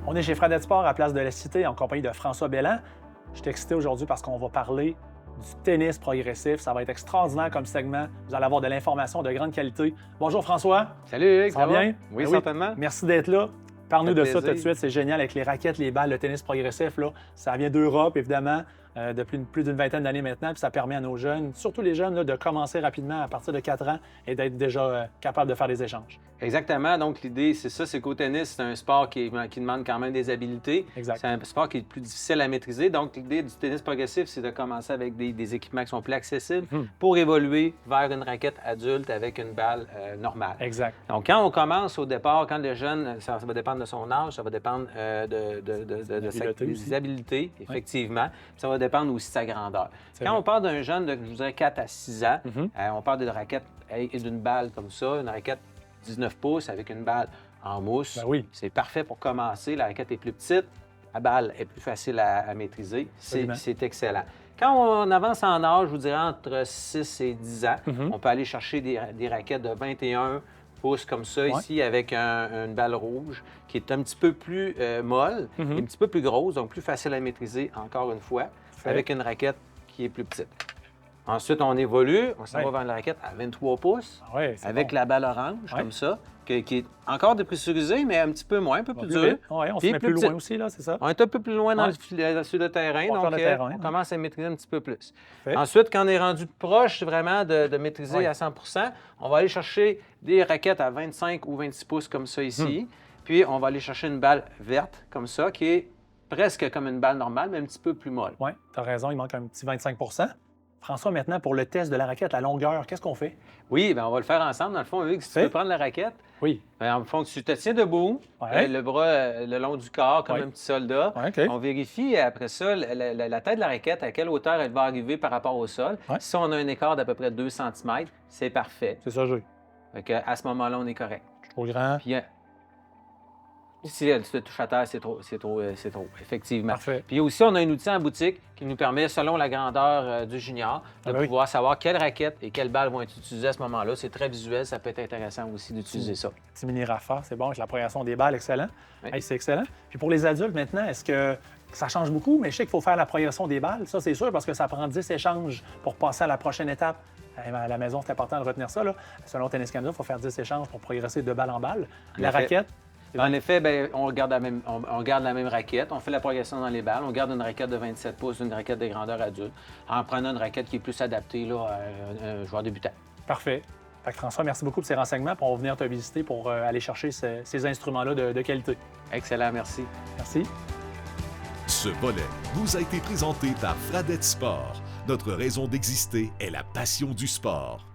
On est chez Fradette Sport à Place de la Cité en compagnie de François Belland. Je suis excité aujourd'hui parce qu'on va parler du tennis progressif. Ça va être extraordinaire comme segment. Vous allez avoir de l'information de grande qualité. Bonjour François. Salut Eric, ça va bien? Oui, Ben certainement. Merci d'être là. Parle-nous de ça tout de plaisir. suite. C'est génial avec les raquettes, les balles, le tennis progressif. Là. Ça vient d'Europe, évidemment, depuis plus d'une vingtaine d'années maintenant. Puis ça permet à nos jeunes, surtout les jeunes, là, de commencer rapidement à partir de 4 ans et d'être déjà capables de faire des échanges. Exactement. Donc, l'idée, c'est ça, c'est qu'au tennis, c'est un sport qui demande quand même des habiletés. Exact. C'est un sport qui est plus difficile à maîtriser. Donc, l'idée du tennis progressif, c'est de commencer avec des équipements qui sont plus accessibles pour évoluer vers une raquette adulte avec une balle normale. Exact. Donc, quand on commence au départ, quand le jeune, ça va dépendre de son âge, ça va dépendre des habiletés, effectivement. Puis ça va dépendre aussi de sa grandeur. Quand on parle d'un jeune de, je vous dirais, 4 à 6 ans, on parle d'une raquette et d'une balle comme ça, une raquette 19 pouces avec une balle en mousse. Ben oui. C'est parfait pour commencer. La raquette est plus petite, la balle est plus facile à maîtriser. C'est excellent. Quand on avance en âge, je vous dirais entre 6 et 10 ans, on peut aller chercher des raquettes de 21 pouces comme ça, ici, avec une balle rouge qui est un petit peu plus molle, et un petit peu plus grosse, donc plus facile à maîtriser, encore une fois, avec une raquette qui est plus petite. Ensuite, on évolue, on s'en va vers la raquette à 23 pouces, avec la balle orange, comme ça, qui est encore dépressurisée, mais un petit peu moins, un peu plus dure. Oui, on se met plus loin aussi, là, c'est ça? On est un peu plus loin sur le terrain, donc on commence à maîtriser un petit peu plus. Ensuite, quand on est rendu proche vraiment de maîtriser à 100 on va aller chercher des raquettes à 25 ou 26 pouces comme ça ici, puis on va aller chercher une balle verte comme ça, qui est presque comme une balle normale, mais un petit peu plus molle. Oui, tu as raison, il manque un petit 25 François, maintenant, pour le test de la raquette, la longueur, qu'est-ce qu'on fait? Oui, bien, on va le faire ensemble. Dans le fond, Hugues, si tu veux prendre la raquette, bien, en fond, tu te tiens debout, le bras le long du corps, comme un petit soldat. On vérifie après ça la tête de la raquette, à quelle hauteur elle va arriver par rapport au sol. Si on a un écart d'à peu près 2 cm, c'est parfait. C'est ça, à ce moment-là, on est correct. Trop grand. Puis, si elle se touche à terre, c'est trop, effectivement. Parfait. Puis aussi, on a un outil en boutique qui nous permet, selon la grandeur du junior, de pouvoir savoir quelle raquette et quelle balle vont être utilisées à ce moment-là. C'est très visuel, ça peut être intéressant aussi d'utiliser ça. Petit mini Rafa, c'est bon, avec la progression des balles, excellent. Hey, c'est excellent. Puis pour les adultes maintenant, est-ce que ça change beaucoup? Mais je sais qu'il faut faire la progression des balles, ça c'est sûr, parce que ça prend 10 échanges pour passer à la prochaine étape. À la maison, c'est important de retenir ça. Là. Selon Tennis Canada, il faut faire 10 échanges pour progresser de balle en balle. La raquette... En effet, bien, on garde la même raquette, on fait la progression dans les balles, on garde une raquette de 27 pouces, une raquette de grandeur adulte, en prenant une raquette qui est plus adaptée là, à un joueur débutant. Parfait. Fait que François, merci beaucoup de ces renseignements. Puis on va venir te visiter pour aller chercher ces instruments-là de qualité. Excellent, merci. Merci. Ce volet vous a été présenté par Fradette Sport. Notre raison d'exister est la passion du sport.